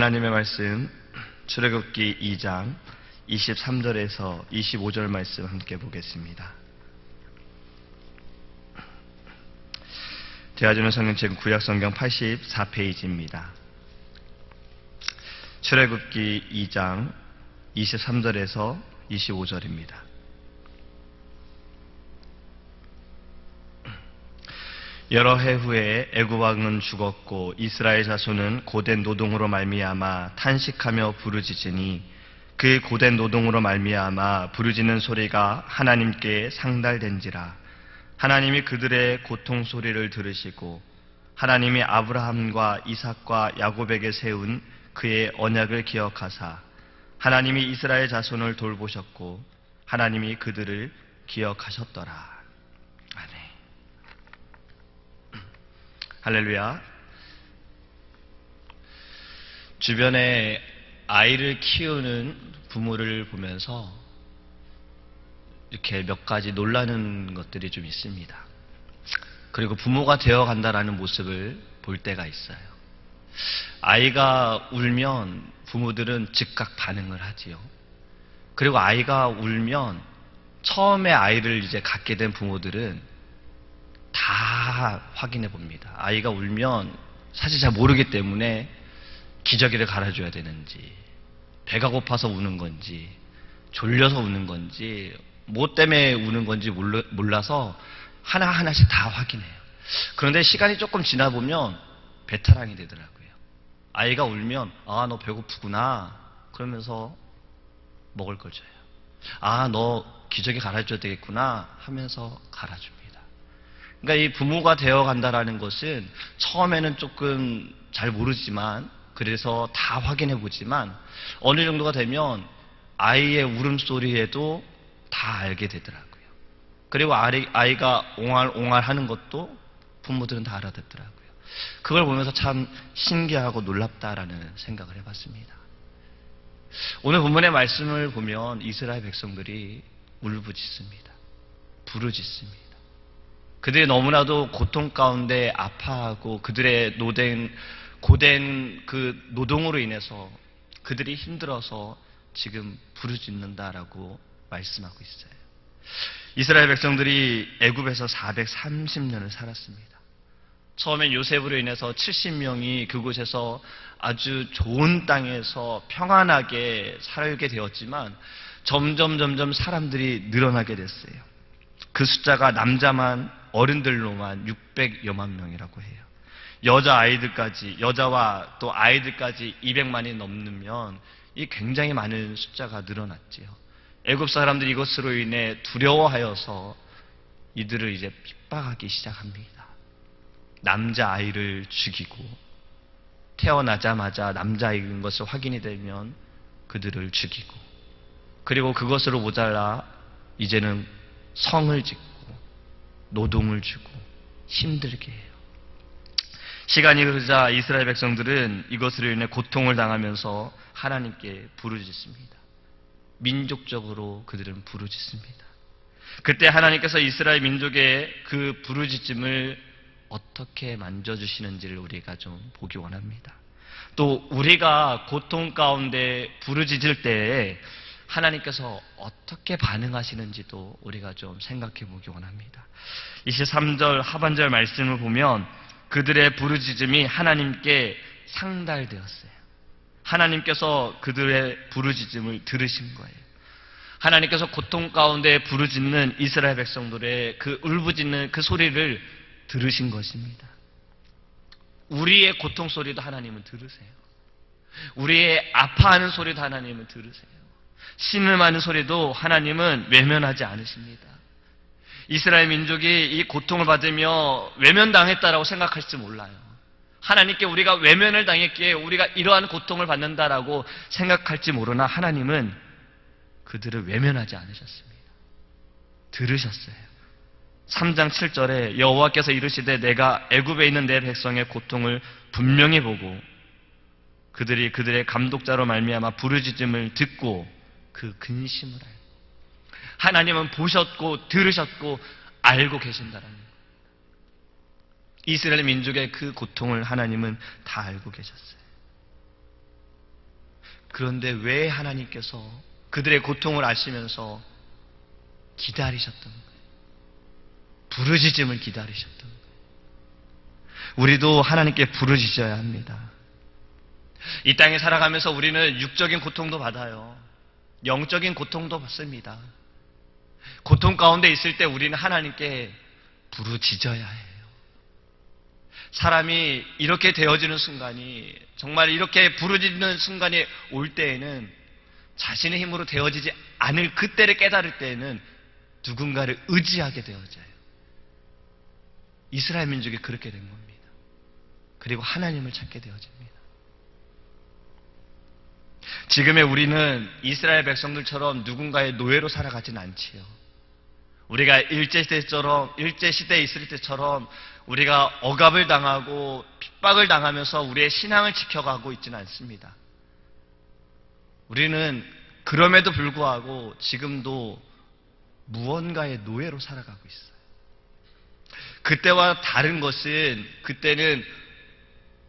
하나님의 말씀 출애굽기 2장 23절에서 25절 말씀 함께 보겠습니다. 제가 주는 성경책 구약성경 84페이지입니다. 출애굽기 2장 23절에서 25절입니다. 여러 해 후에 애굽 왕은 죽었고 이스라엘 자손은 고된 노동으로 말미암아 탄식하며 부르짖으니 그 고된 노동으로 말미암아 부르짖는 소리가 하나님께 상달된지라. 하나님이 그들의 고통 소리를 들으시고 하나님이 아브라함과 이삭과 야곱에게 세운 그의 언약을 기억하사 하나님이 이스라엘 자손을 돌보셨고 하나님이 그들을 기억하셨더라. 할렐루야. 주변에 아이를 키우는 부모를 보면서 이렇게 몇 가지 놀라는 것들이 좀 있습니다. 그리고 부모가 되어 간다라는 모습을 볼 때가 있어요. 아이가 울면 부모들은 즉각 반응을 하지요. 그리고 아이가 울면 처음에 아이를 이제 갖게 된 부모들은 다 확인해 봅니다. 아이가 울면 사실 잘 모르기 때문에 기저귀를 갈아줘야 되는지, 배가 고파서 우는 건지, 졸려서 우는 건지, 뭐 때문에 우는 건지 몰라서 하나하나씩 다 확인해요. 그런데 시간이 조금 지나 보면 배타랑이 되더라고요. 아이가 울면 너 배고프구나 그러면서 먹을 걸 줘요. 너 기저귀 갈아줘야 되겠구나 하면서 갈아줍니다. 그러니까 이 부모가 되어 간다라는 것은 처음에는 조금 잘 모르지만 그래서 다 확인해 보지만 어느 정도가 되면 아이의 울음소리에도 다 알게 되더라고요. 그리고 아이가 옹알옹알 하는 것도 부모들은 다 알아듣더라고요. 그걸 보면서 참 신기하고 놀랍다라는 생각을 해봤습니다. 오늘 본문의 말씀을 보면 이스라엘 백성들이 울부짖습니다. 부르짖습니다. 그들이 너무나도 고통 가운데 아파하고 그들의 고된 그 노동으로 인해서 그들이 힘들어서 지금 부르짖는다라고 말씀하고 있어요. 이스라엘 백성들이 애굽에서 430년을 살았습니다. 처음엔 요셉으로 인해서 70명이 그곳에서 아주 좋은 땅에서 평안하게 살게 되었지만 점점 사람들이 늘어나게 됐어요. 그 숫자가 남자만 어른들로만 600여만 명이라고 해요. 여자와 또 아이들까지 200만이 넘으면 이 굉장히 많은 숫자가 늘어났지요. 애굽 사람들이 이것으로 인해 두려워하여서 이들을 이제 핍박하기 시작합니다. 남자아이를 죽이고 태어나자마자 남자아이인 것을 확인이 되면 그들을 죽이고 그리고 그것으로 모자라 이제는 성을 짓고 노동을 주고 힘들게 해요. 시간이 흐르자 이스라엘 백성들은 이것으로 인해 고통을 당하면서 하나님께 부르짖습니다. 민족적으로 그들은 부르짖습니다. 그때 하나님께서 이스라엘 민족의 그 부르짖음을 어떻게 만져주시는지를 우리가 좀 보기 원합니다. 또 우리가 고통 가운데 부르짖을 때에 하나님께서 어떻게 반응하시는지도 우리가 좀 생각해 보기 원합니다. 23절 하반절 말씀을 보면 그들의 부르짖음이 하나님께 상달되었어요. 하나님께서 그들의 부르짖음을 들으신 거예요. 하나님께서 고통 가운데 부르짖는 이스라엘 백성들의 그 울부짖는 그 소리를 들으신 것입니다. 우리의 고통 소리도 하나님은 들으세요. 우리의 아파하는 소리도 하나님은 들으세요. 신음하는 소리도 하나님은 외면하지 않으십니다. 이스라엘 민족이 이 고통을 받으며 외면당했다라고 생각할지 몰라요. 하나님께 우리가 외면을 당했기에 우리가 이러한 고통을 받는다라고 생각할지 모르나 하나님은 그들을 외면하지 않으셨습니다. 들으셨어요. 3장 7절에 여호와께서 이르시되 내가 애굽에 있는 내 백성의 고통을 분명히 보고 그들이 그들의 감독자로 말미암아 부르짖음을 듣고 그 근심을 알고 하나님은 보셨고 들으셨고 알고 계신다라는 거예요. 이스라엘 민족의 그 고통을 하나님은 다 알고 계셨어요. 그런데 왜 하나님께서 그들의 고통을 아시면서 기다리셨던 거예요? 부르짖음을 기다리셨던 거예요. 우리도 하나님께 부르짖어야 합니다. 이 땅에 살아가면서 우리는 육적인 고통도 받아요. 영적인 고통도 받습니다. 고통 가운데 있을 때 우리는 하나님께 부르짖어야 해요. 사람이 이렇게 되어지는 순간이, 정말 이렇게 부르짖는 순간이 올 때에는, 자신의 힘으로 되어지지 않을 그때를 깨달을 때에는 누군가를 의지하게 되어져요. 이스라엘 민족이 그렇게 된 겁니다. 그리고 하나님을 찾게 되어집니다. 지금의 우리는 이스라엘 백성들처럼 누군가의 노예로 살아가진 않지요. 우리가 일제시대에 있을 때처럼 우리가 억압을 당하고 핍박을 당하면서 우리의 신앙을 지켜가고 있지는 않습니다. 우리는 그럼에도 불구하고 지금도 무언가의 노예로 살아가고 있어요. 그때와 다른 것은, 그때는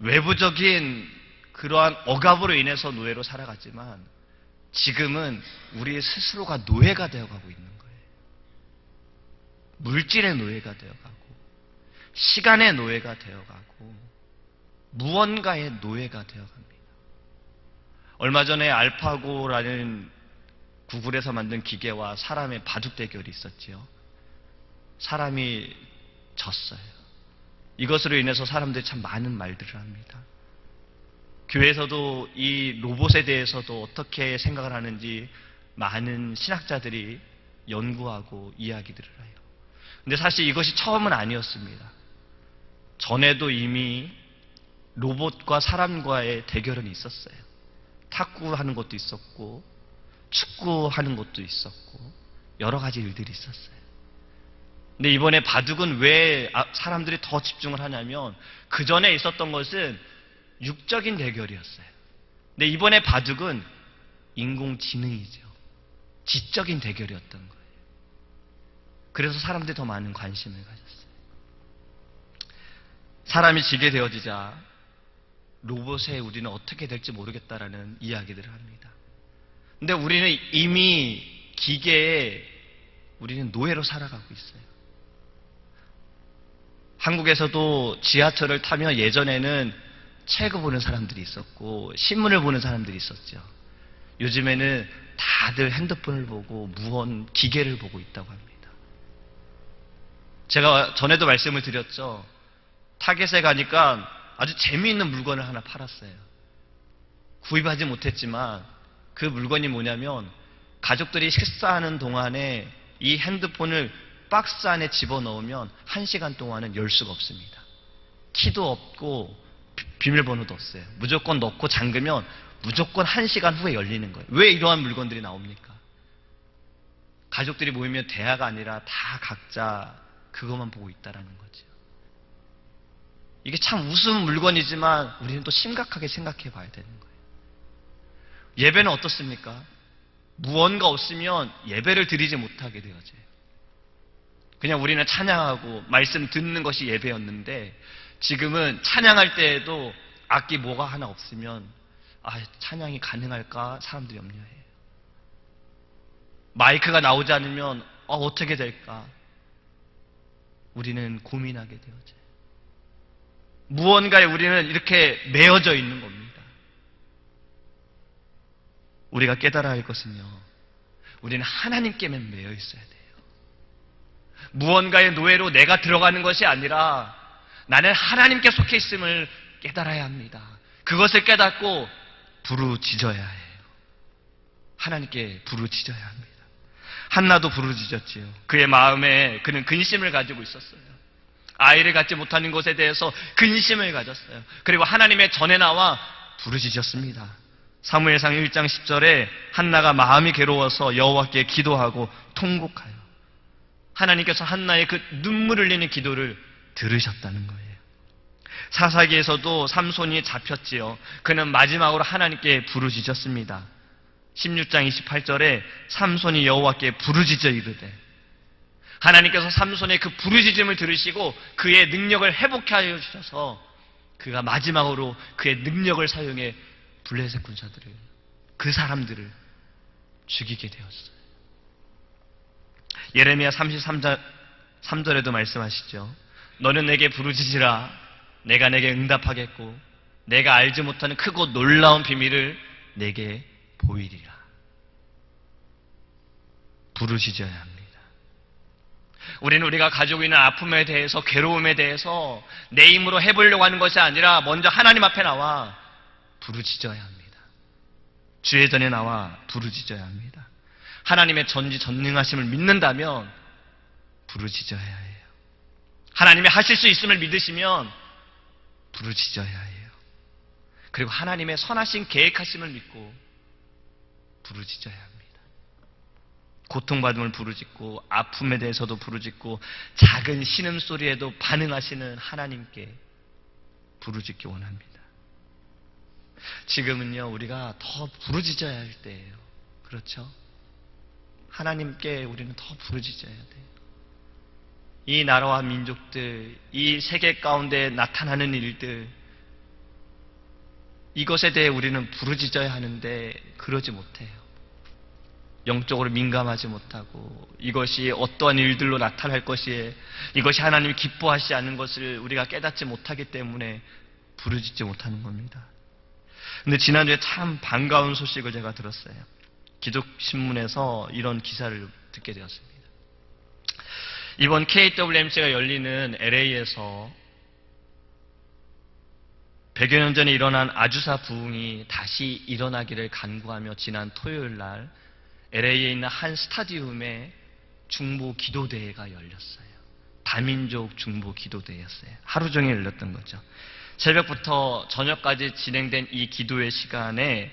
외부적인 그러한 억압으로 인해서 노예로 살아갔지만, 지금은 우리 스스로가 노예가 되어가고 있는 거예요. 물질의 노예가 되어가고, 시간의 노예가 되어가고, 무언가의 노예가 되어갑니다. 얼마 전에 알파고라는 구글에서 만든 기계와 사람의 바둑 대결이 있었지요. 사람이 졌어요. 이것으로 인해서 사람들이 참 많은 말들을 합니다. 교회에서도 이 로봇에 대해서도 어떻게 생각을 하는지 많은 신학자들이 연구하고 이야기들을 해요. 근데 사실 이것이 처음은 아니었습니다. 전에도 이미 로봇과 사람과의 대결은 있었어요. 탁구하는 것도 있었고, 축구하는 것도 있었고, 여러 가지 일들이 있었어요. 근데 이번에 바둑은 왜 사람들이 더 집중을 하냐면, 그 전에 있었던 것은 육적인 대결이었어요. 근데 이번에 바둑은 인공지능이죠. 지적인 대결이었던 거예요. 그래서 사람들이 더 많은 관심을 가졌어요. 사람이 지게 되어지자 로봇에 우리는 어떻게 될지 모르겠다라는 이야기들을 합니다. 근데 우리는 이미 기계에 우리는 노예로 살아가고 있어요. 한국에서도 지하철을 타면 예전에는 책을 보는 사람들이 있었고 신문을 보는 사람들이 있었죠. 요즘에는 다들 핸드폰을 보고 무언 기계를 보고 있다고 합니다. 제가 전에도 말씀을 드렸죠. 타겟에 가니까 아주 재미있는 물건을 하나 팔았어요. 구입하지 못했지만 그 물건이 뭐냐면, 가족들이 식사하는 동안에 이 핸드폰을 박스 안에 집어넣으면 1시간 동안은 열 수가 없습니다. 키도 없고 비밀번호도 없어요. 무조건 넣고 잠그면 무조건 1시간 후에 열리는 거예요. 왜 이러한 물건들이 나옵니까? 가족들이 모이면 대화가 아니라 다 각자 그것만 보고 있다라는 거죠. 이게 참 우스운 물건이지만 우리는 또 심각하게 생각해 봐야 되는 거예요. 예배는 어떻습니까? 무언가 없으면 예배를 드리지 못하게 되어져요. 그냥 우리는 찬양하고 말씀 듣는 것이 예배였는데, 지금은 찬양할 때에도 악기 뭐가 하나 없으면 찬양이 가능할까 사람들이 염려해요. 마이크가 나오지 않으면 어떻게 될까 우리는 고민하게 되어져요. 무언가에 우리는 이렇게 매여져 있는 겁니다. 우리가 깨달아야 할 것은요, 우리는 하나님께만 매여 있어야 돼요. 무언가의 노예로 내가 들어가는 것이 아니라 나는 하나님께 속해 있음을 깨달아야 합니다. 그것을 깨닫고 부르짖어야 해요. 하나님께 부르짖어야 합니다. 한나도 부르짖었지요. 그의 마음에 그는 근심을 가지고 있었어요. 아이를 갖지 못하는 것에 대해서 근심을 가졌어요. 그리고 하나님의 전에 나와 부르짖었습니다. 사무엘상 1장 10절에 한나가 마음이 괴로워서 여호와께 기도하고 통곡하여, 하나님께서 한나의 그 눈물 흘리는 기도를 들으셨다는 거예요. 사사기에서도 삼손이 잡혔지요. 그는 마지막으로 하나님께 부르짖었습니다. 16장 28절에 삼손이 여호와께 부르짖어 이르되, 하나님께서 삼손의 그 부르짖음을 들으시고 그의 능력을 회복하여 주셔서 그가 마지막으로 그의 능력을 사용해 블레셋 군사들을 그 사람들을 죽이게 되었어요. 예레미야 33절에도 말씀하시죠. 너는 내게 부르짖으라. 내가 내게 응답하겠고 내가 알지 못하는 크고 놀라운 비밀을 내게 보이리라. 부르짖어야 합니다. 우리는 우리가 가지고 있는 아픔에 대해서, 괴로움에 대해서 내 힘으로 해보려고 하는 것이 아니라 먼저 하나님 앞에 나와 부르짖어야 합니다. 주의 전에 나와 부르짖어야 합니다. 하나님의 전지전능하심을 믿는다면 부르짖어야 해요. 하나님이 하실 수 있음을 믿으시면 부르짖어야 해요. 그리고 하나님의 선하신 계획하심을 믿고 부르짖어야 합니다. 고통받음을 부르짖고 아픔에 대해서도 부르짖고 작은 신음소리에도 반응하시는 하나님께 부르짖기 원합니다. 지금은요, 우리가 더 부르짖어야 할 때예요. 그렇죠? 하나님께 우리는 더 부르짖어야 돼요. 이 나라와 민족들, 이 세계 가운데 나타나는 일들, 이것에 대해 우리는 부르짖어야 하는데 그러지 못해요. 영적으로 민감하지 못하고 이것이 어떠한 일들로 나타날 것이에 이것이 하나님이 기뻐하시지 않는 것을 우리가 깨닫지 못하기 때문에 부르짖지 못하는 겁니다. 근데 지난주에 참 반가운 소식을 제가 들었어요. 기독신문에서 이런 기사를 듣게 되었습니다. 이번 KWMC가 열리는 LA에서 100여 년 전에 일어난 아주사 부흥이 다시 일어나기를 간구하며 지난 토요일 날 LA에 있는 한 스타디움에 중보 기도대회가 열렸어요. 다민족 중보 기도대회였어요. 하루 종일 열렸던 거죠. 새벽부터 저녁까지 진행된 이 기도회 시간에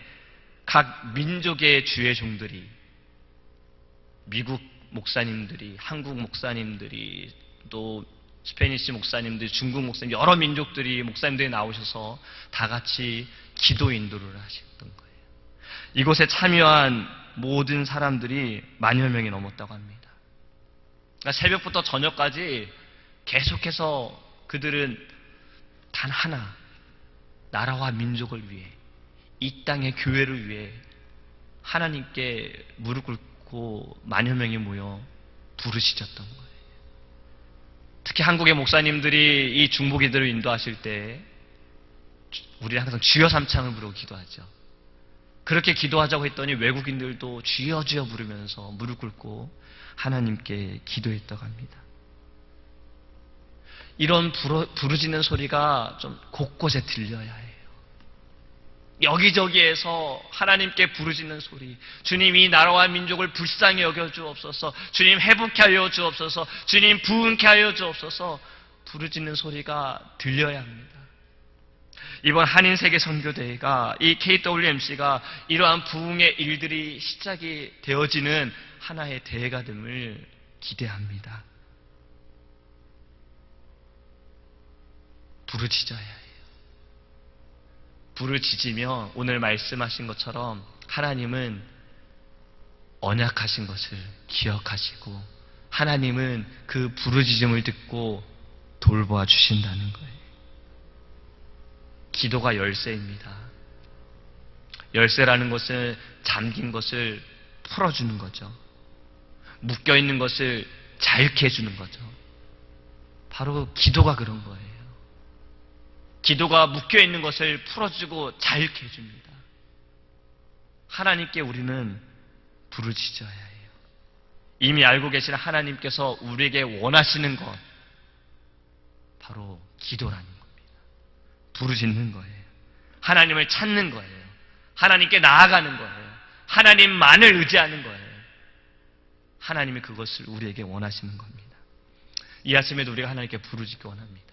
각 민족의 주의 종들이, 미국 목사님들이, 한국 목사님들이, 또 스페니시 목사님들, 중국 목사님, 여러 민족들이 목사님들이 나오셔서 다 같이 기도 인도를 하셨던 거예요. 이곳에 참여한 모든 사람들이 10,000여 명이 넘었다고 합니다. 그러니까 새벽부터 저녁까지 계속해서 그들은 단 하나, 나라와 민족을 위해, 이 땅의 교회를 위해 하나님께 무릎 꿇고 10,000여 명이 모여 부르짖었던 거예요. 특히 한국의 목사님들이 이 중보기도를 인도하실 때 우리는 항상 주여 삼창을 부르고 기도하죠. 그렇게 기도하자고 했더니 외국인들도 주여 주여 부르면서 무릎 꿇고 하나님께 기도했다고 합니다. 이런 부르짖는 소리가 좀 곳곳에 들려야 해요. 여기저기에서 하나님께 부르짖는 소리, 주님 이 나라와 민족을 불쌍히 여겨 주옵소서, 주님 회복케 하여 주옵소서, 주님 부흥케 하여 주옵소서, 부르짖는 소리가 들려야 합니다. 이번 한인세계 선교대회가, 이 KWMC가 이러한 부흥의 일들이 시작이 되어지는 하나의 대회가 됨을 기대합니다. 부르짖어야 해요. 부르짖으며 오늘 말씀하신 것처럼 하나님은 언약하신 것을 기억하시고 하나님은 그 부르짖음을 듣고 돌보아 주신다는 거예요. 기도가 열쇠입니다. 열쇠라는 것은 잠긴 것을 풀어주는 거죠. 묶여있는 것을 자유케 해주는 거죠. 바로 기도가 그런 거예요. 기도가 묶여있는 것을 풀어주고 자유케 해줍니다. 하나님께 우리는 부르짖어야 해요. 이미 알고 계시는 하나님께서 우리에게 원하시는 것, 바로 기도라는 겁니다. 부르짖는 거예요. 하나님을 찾는 거예요. 하나님께 나아가는 거예요. 하나님만을 의지하는 거예요. 하나님이 그것을 우리에게 원하시는 겁니다. 이 아침에도 우리가 하나님께 부르짖기 원합니다.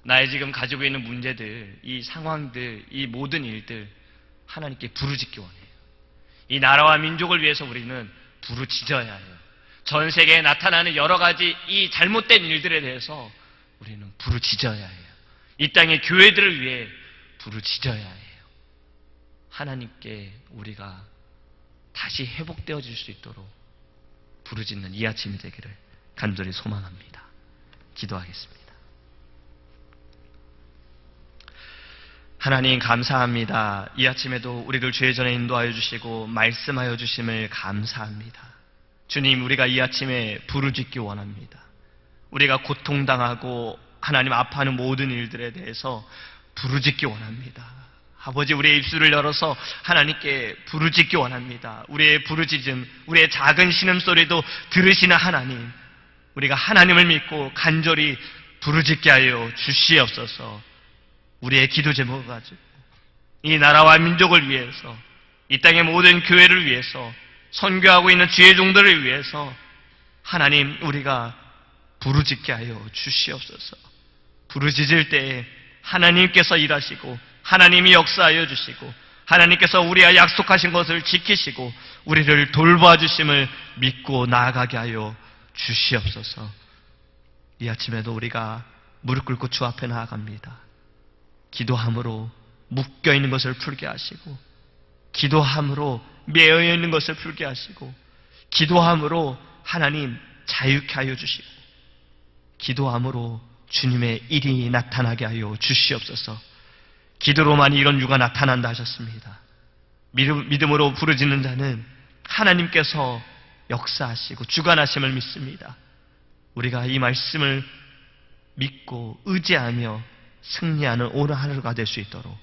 나의 지금 가지고 있는 문제들, 이 상황들, 이 모든 일들 하나님께 부르짖기 원해요. 이 나라와 민족을 위해서 우리는 부르짖어야 해요. 전 세계에 나타나는 여러 가지 이 잘못된 일들에 대해서 우리는 부르짖어야 해요. 이 땅의 교회들을 위해 부르짖어야 해요. 하나님께 우리가 다시 회복되어질 수 있도록 부르짖는 이 아침이 되기를 간절히 소망합니다. 기도하겠습니다. 하나님 감사합니다. 이 아침에도 우리를 주의 전에 인도하여 주시고 말씀하여 주심을 감사합니다. 주님, 우리가 이 아침에 부르짖기 원합니다. 우리가 고통당하고 하나님 아파하는 모든 일들에 대해서 부르짖기 원합니다. 아버지, 우리의 입술을 열어서 하나님께 부르짖기 원합니다. 우리의 부르짖음, 우리의 작은 신음소리도 들으시는 하나님, 우리가 하나님을 믿고 간절히 부르짖게 하여 주시옵소서. 우리의 기도 제목을 가지고 이 나라와 민족을 위해서, 이 땅의 모든 교회를 위해서, 선교하고 있는 주의 종들을 위해서 하나님, 우리가 부르짖게 하여 주시옵소서. 부르짖을 때에 하나님께서 일하시고 하나님이 역사하여 주시고 하나님께서 우리와 약속하신 것을 지키시고 우리를 돌봐주심을 믿고 나아가게 하여 주시옵소서. 이 아침에도 우리가 무릎 꿇고 주 앞에 나아갑니다. 기도함으로 묶여있는 것을 풀게 하시고, 기도함으로 매여있는 것을 풀게 하시고, 기도함으로 하나님 자유케 하여 주시고, 기도함으로 주님의 일이 나타나게 하여 주시옵소서. 기도로만 이런 유가 나타난다 하셨습니다. 믿음으로 부르짖는 자는 하나님께서 역사하시고 주관하심을 믿습니다. 우리가 이 말씀을 믿고 의지하며 승리하는 오늘 하루가 될 수 있도록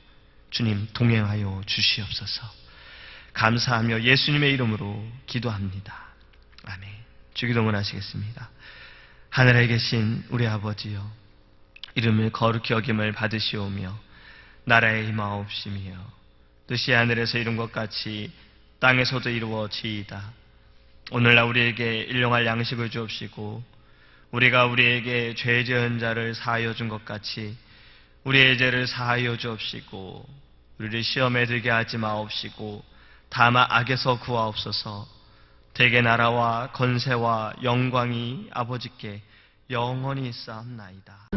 주님 동행하여 주시옵소서. 감사하며 예수님의 이름으로 기도합니다. 아멘. 주기도문 하시겠습니다. 하늘에 계신 우리 아버지여, 이름을 거룩히 여김을 받으시오며 나라의 임하옵시며 뜻이 하늘에서 이룬 것 같이 땅에서도 이루어지이다. 오늘날 우리에게 일용할 양식을 주옵시고 우리가 우리에게 죄 지은 자를 사하여 준 것 같이 우리의 죄를 사하여 주옵시고 우리를 시험에 들게 하지 마옵시고 다만 악에서 구하옵소서. 대개 나라와 건세와 영광이 아버지께 영원히 있사옵나이다.